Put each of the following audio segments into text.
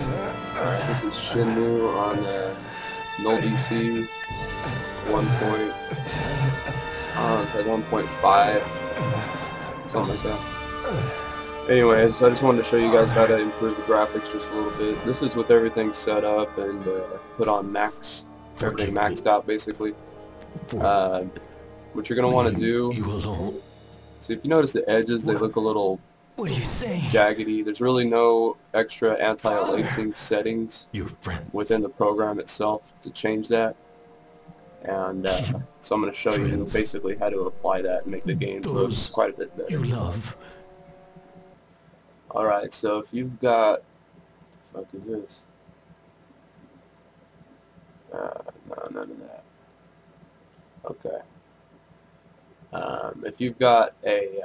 Alright, this is Shenmue on NullDC 1. It's like 1.5, something like that. Anyways, I just wanted to show you guys how to improve the graphics just a little bit. This is with everything set up and put on max, everything maxed out basically. What you're going to want to do, so if you notice the edges, they look a little jaggedy. There's really no extra anti-aliasing settings within the program itself to change that. And so I'm going to show you basically how to apply that and make the games look quite a bit better. Alright, so if you've got... What the fuck is this? No, none of that. Okay. If you've got a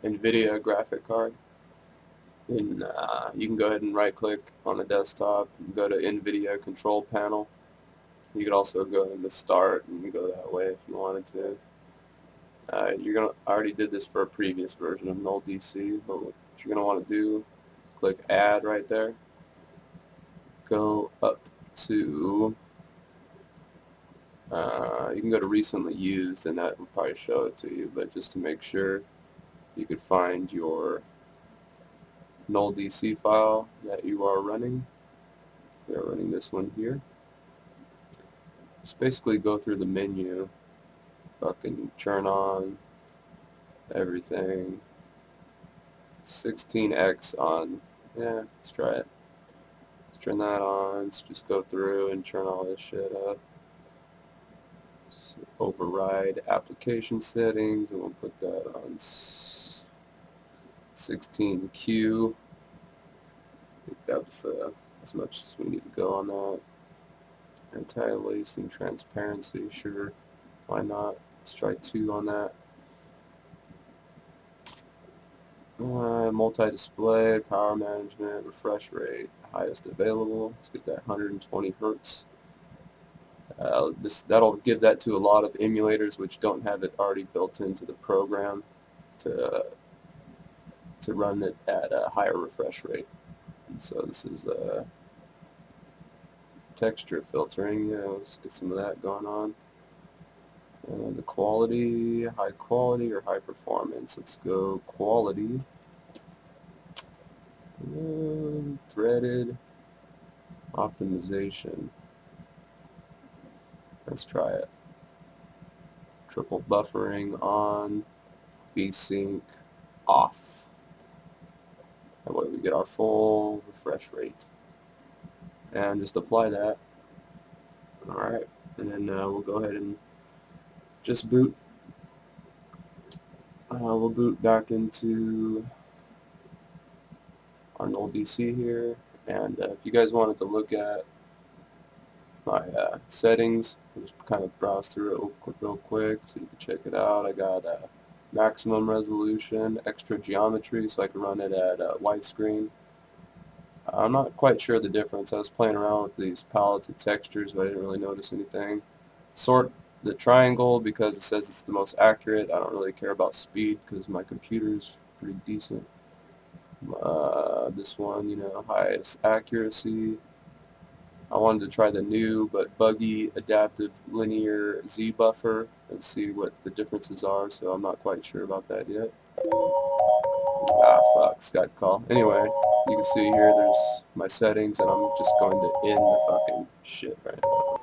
Nvidia graphic card, then you can go ahead and right click on the desktop and go to Nvidia control panel. You could also go into start and go that way if you wanted to. I already did this for a previous version of NullDC, but what you're going to want to do is click add right there. Go up to you can go to recently used and that will probably show it to you, but just to make sure you could find your NullDC file that you are running. We are running this one here. Just basically go through the menu, fucking turn on everything. 16x on. Yeah, let's try it. Let's turn that on. Let's just go through and turn all this shit up. So override application settings, and we'll put that on 16Q. I think that's as much as we need to go on that. Anti-aliasing transparency, sure, why not? Let's try 2 on that. Multi-display, power management, refresh rate, highest available. Let's get that 120 Hertz. That'll give that to a lot of emulators which don't have it already built into the program to run it at a higher refresh rate. And so this is texture filtering. Yeah, let's get some of that going on. And the quality, high quality or high performance. Let's go quality. And threaded optimization. Let's try it. Triple buffering on, VSync off. That way we get our full refresh rate. And just apply that. Alright, and then we'll go ahead and just boot. We'll boot back into our NullDC here. And if you guys wanted to look at my settings, I'll just kind of browse through it real quick so you can check it out. I got maximum resolution, extra geometry, so I can run it at widescreen. I'm not quite sure the difference. I was playing around with these palettes of textures, but I didn't really notice anything. Sort the triangle because it says it's the most accurate. I don't really care about speed because my computer's pretty decent. This one, you know, highest accuracy. I wanted to try the new but buggy adaptive linear Z buffer and see what the differences are, so I'm not quite sure about that yet. Ah, fuck, Skype call. Anyway, you can see here there's my settings, and I'm just going to end the fucking shit right now.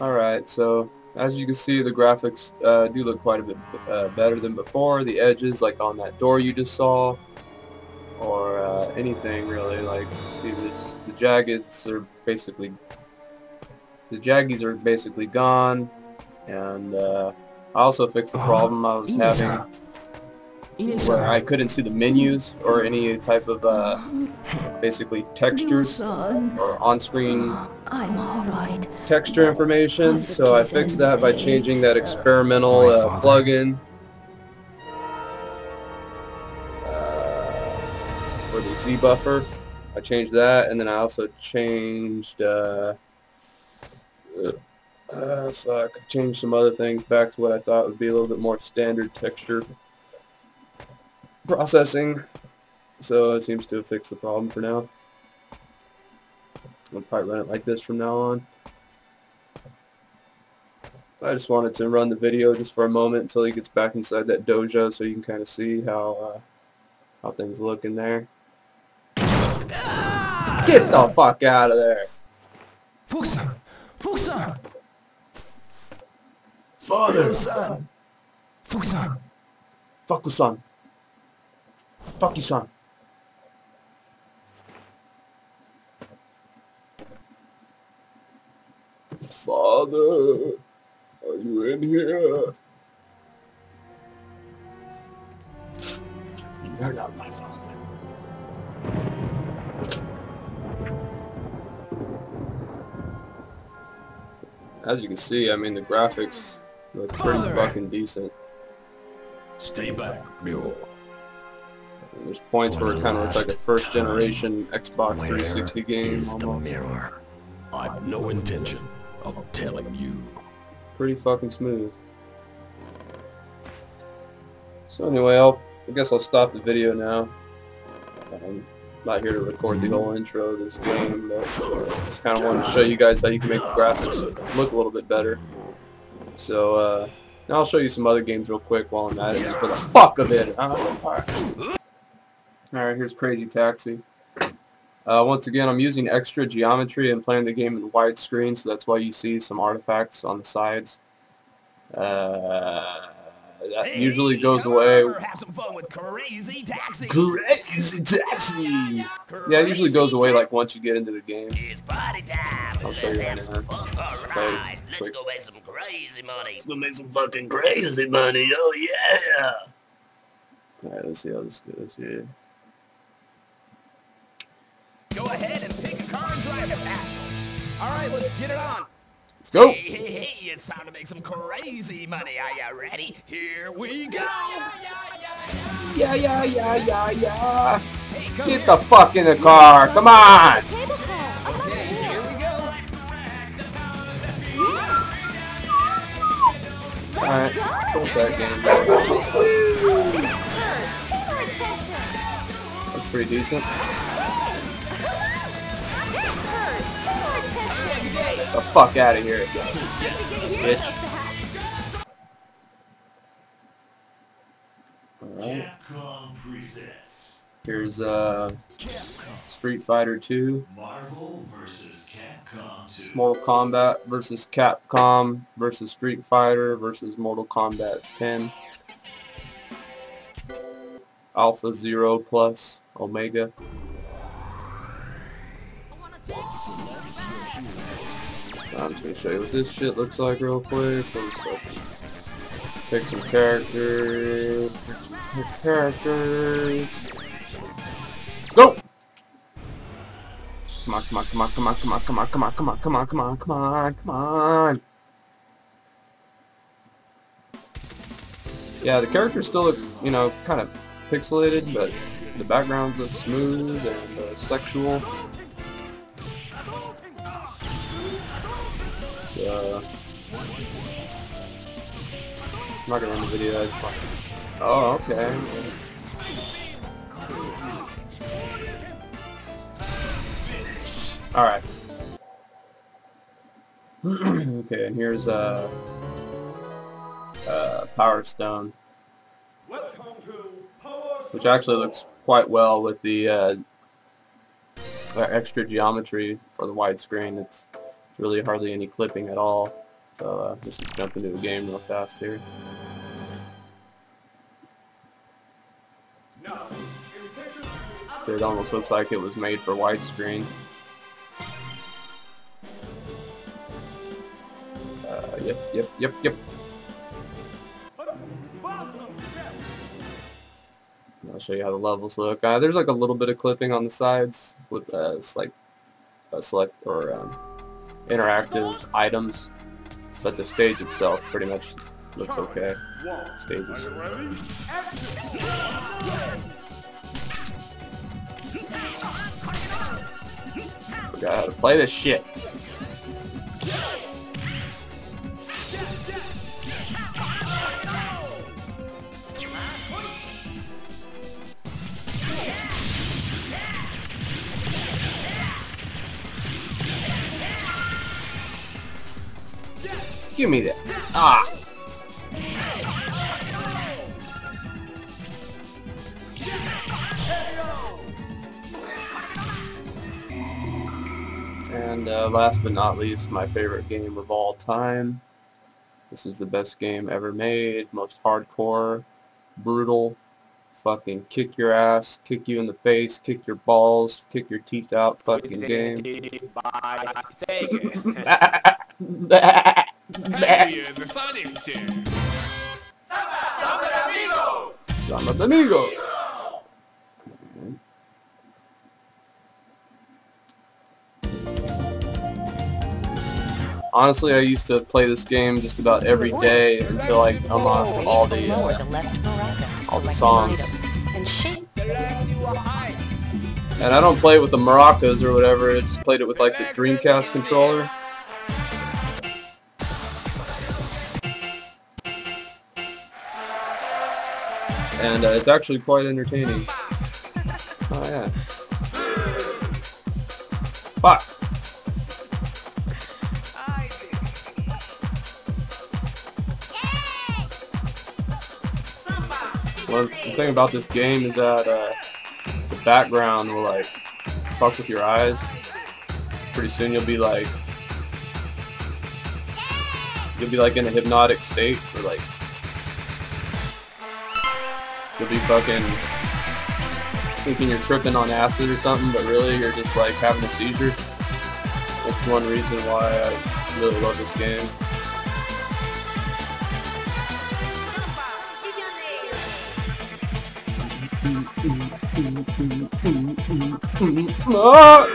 Alright, so as you can see, the graphics do look quite a bit better than before. The edges, like on that door you just saw, or anything really, like, see this, the jaggies are basically gone, and I also fixed the problem I was having where I couldn't see the menus or any type of basically textures or on-screen texture information, so I fixed that by changing that experimental plugin for the Z buffer. I changed that, and then I also changed changed some other things back to what I thought would be a little bit more standard texture processing. So it seems to have fixed the problem for now. I'll probably run it like this from now on. I just wanted to run the video just for a moment until he gets back inside that dojo so you can kind of see how things look in there. Get the fuck out of there! Fukusan! Fukusan! Father! Fukusan! Fuku-san! Fuck you, son! Father! Are you in here? You're not my father. As you can see, I mean, the graphics look pretty fucking decent. Stay back, mule. And there's points where it kind of looks like a first generation Xbox 360 game almost. I've no intention of telling you. Pretty fucking smooth. So anyway, I guess I'll stop the video now. I'm not here to record the whole intro of this game, but just kind of wanted to show you guys how you can make the graphics look a little bit better. So now I'll show you some other games real quick while I'm at it, just for the fuck of it. Alright, here's Crazy Taxi. Once again, I'm using extra geometry and playing the game in widescreen, so that's why you see some artifacts on the sides. That usually goes away. Have some fun with Crazy Taxi. Crazy Taxi! Yeah, it usually goes away like once you get into the game. It's party time. I'll show you right now. Alright, let's go make some crazy money. Let's go make some fucking crazy money, oh yeah! Alright, let's see how this goes here. Go ahead and pick a car and drive it, Axel. Alright, let's get it on. Let's go! Hey, it's time to make some crazy money. Are you ready? Here we go! Yeah. Hey, get the fuck in the car, come on! Okay, here we go. Alright, so what's that game? That's pretty decent. Get the fuck out of here, bitch. Alright. Here's Street Fighter 2. Mortal Kombat versus Capcom versus Street Fighter versus Mortal Kombat 10. Alpha 0 plus Omega. I'm just gonna show you what this shit looks like real quick. Let's pick some characters. Let's go! Come on. Yeah, the characters still look, you know, kind of pixelated, but the backgrounds look smooth and sexual. So, I'm not gonna end the video, I just want to... Oh, okay. Alright. Okay, and here's Power Stone, which actually looks quite well with the extra geometry for the widescreen. It's really hardly any clipping at all. So let's just jump into the game real fast here. So it almost looks like it was made for widescreen. Yep. I'll show you how the levels look. There's like a little bit of clipping on the sides with like select or interactive items, but the stage itself pretty much looks okay. Stages. Forgot how to play this shit. Give me that. Ah. And last but not least, my favorite game of all time. This is the best game ever made, most hardcore, brutal, fucking kick your ass, kick you in the face, kick your balls, kick your teeth out fucking game. Some of the amigos. Honestly, I used to play this game just about every day until I unlocked all the songs. And I don't play it with the maracas or whatever. I just played it with like the Dreamcast controller. And it's actually quite entertaining. Oh yeah. Fuck. Well, the thing about this game is that the background will like fuck with your eyes. Pretty soon you'll be like in a hypnotic state, or like you'll be fucking thinking you're tripping on acid or something, but really you're just like having a seizure. That's one reason why I really love this game. Fuck!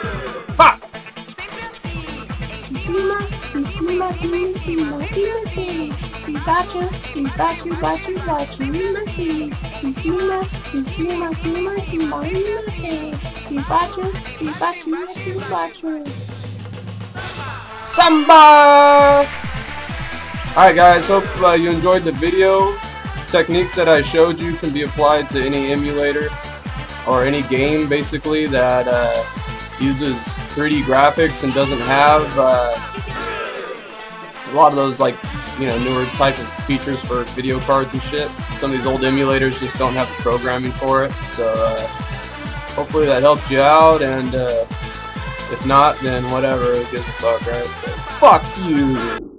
Samba! Alright guys, hope you enjoyed the video. These techniques that I showed you can be applied to any emulator or any game basically that uses 3D graphics and doesn't have a lot of those, like, you know, newer type of features for video cards and shit. Some of these old emulators just don't have the programming for it. So hopefully that helped you out, and if not, then whatever, who gives a fuck, right? So fuck you!